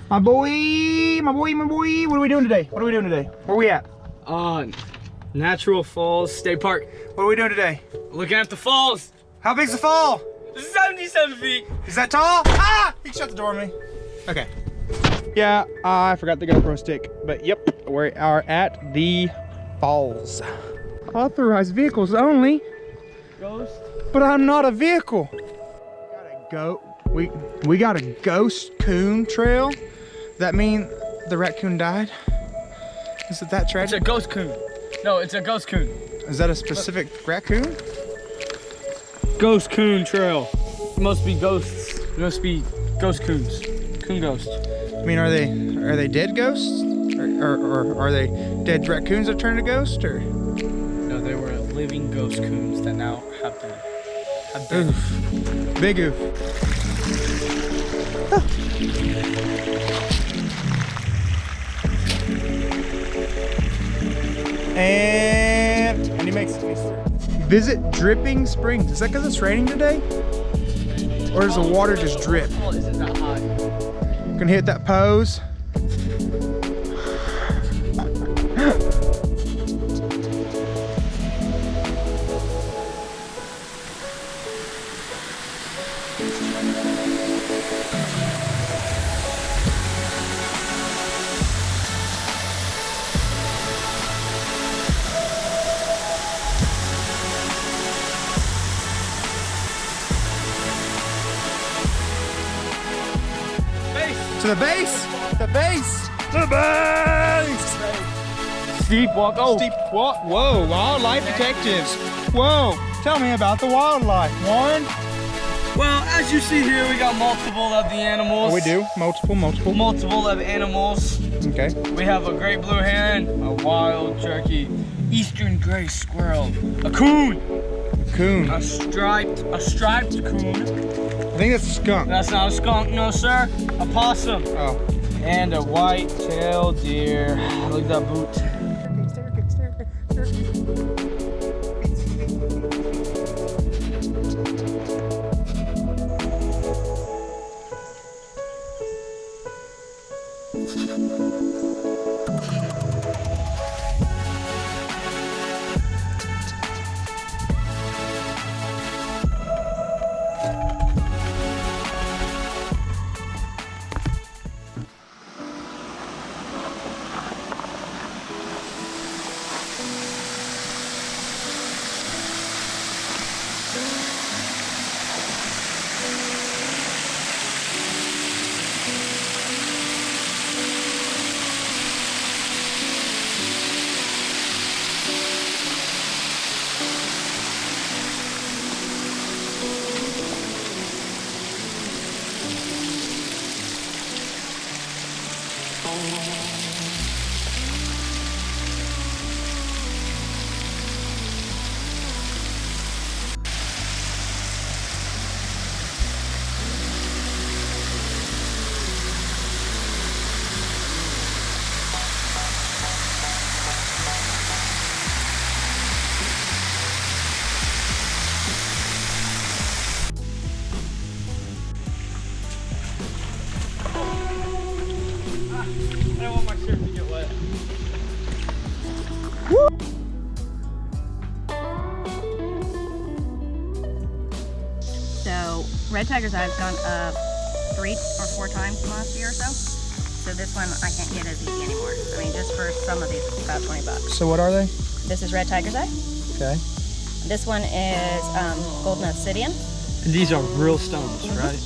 My boy. What are we doing today? Where we at? Natural Falls State Park. What are we doing today? Looking at the falls. How big's the fall? 77 feet. Is that tall? Ah! You shut the door on me. Okay. Yeah, I forgot the GoPro stick. But yep, we are at the falls. Authorized vehicles only. Ghost. But I'm not a vehicle. We got a ghost coon trail. That mean the raccoon died? Is it that tragic? It's a ghost coon. No, it's a ghost coon. Is that a specific raccoon? Ghost coon trail. It must be ghosts. It must be ghost coons. Coon ghost. I mean, are they dead ghosts? Or are they dead raccoons that turned to ghosts? Or? No, they were living ghost coons that now have died. Oof. Big oof. Ah. And he makes it. Visit Dripping Springs. Is that because it's raining today? Or does the water just drip? Oh, isn't that hot? Gonna hit that pose. To the base! The base! The base! Steep walk. Oh. Steep walk. Whoa, wildlife detectives. Whoa, tell me about the wildlife, Warren. Well, as you see here, we got multiple of the animals. Oh, we do? Multiple. Multiple of animals. Okay. We have a great blue heron, a wild turkey, eastern gray squirrel, a coon, Coon. a striped coon. I think that's a skunk. That's not a skunk, no sir. A possum. Oh. And a white-tailed deer. Look at that boot. I don't want my shirt to get wet. So red tiger's eye's gone up 3 or 4 times in the last year or so. So this one I can't get as easy anymore. I mean, just for some of these, it's about $20. So what are they? This is red tiger's eye. Okay. This one is golden obsidian. And these are real stones, right?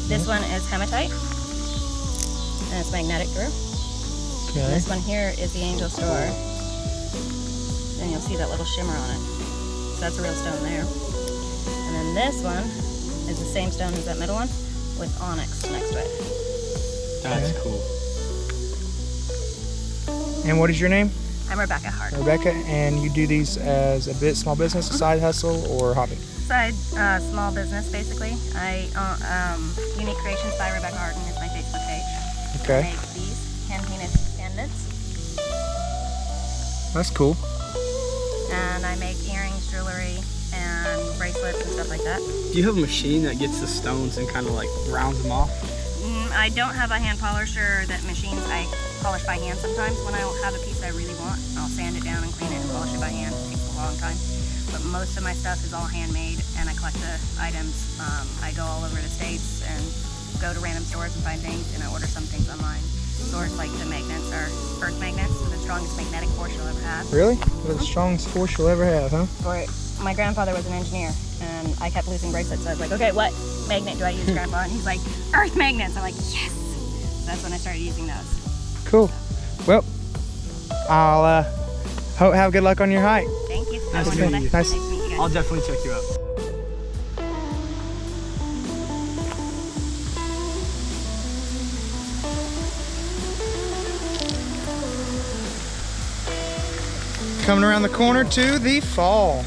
This one is hematite, and it's magnetic through. Okay. This one here is the angel store, and you'll see that little shimmer on it. So that's a real stone there. And then this one is the same stone as that middle one, with onyx next to it. That's Okay. cool. And what is your name? I'm Rebecca Hart. Rebecca, and you do these as a small business, a side hustle, or hobby? Side small business, basically. Unique Creations by Rebecca Harden is my Facebook page. Okay. I make these hand-painted pendants, That's cool. and I make earrings, jewelry, and bracelets and stuff like that. Do you have a machine that gets the stones and kind of like rounds them off? I don't have a hand polisher that machines. I polish by hand sometimes when I don't have a piece I really want. I'll sand it down and clean it and polish it by hand. It takes a long time. But most of my stuff is all handmade, and I collect the items. I go all over the states and go to random stores and find things, and I order some things online. Stores like the magnets are earth magnets, so the strongest magnetic force you'll ever have. Really? The strongest force you'll ever have, huh? My grandfather was an engineer, and I kept losing bracelets, so I was like, okay, what magnet do I use, Grandpa? And he's like, earth magnets. I'm like, yes! So that's when I started using those. Cool. Well, I'll have good luck on your hike. Thank you. Nice Have a to meet wonderful you. day. Nice. Nice to meet you guys. I'll definitely check you out. Coming around the corner to the fall.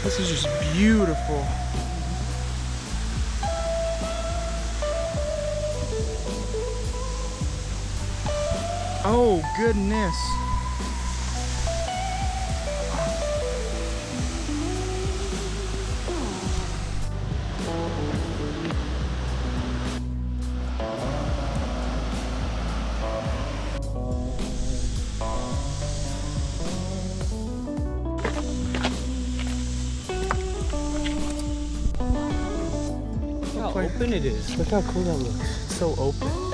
This is just beautiful. Oh, goodness. Look how open it is. Look how cool that looks. It's so open.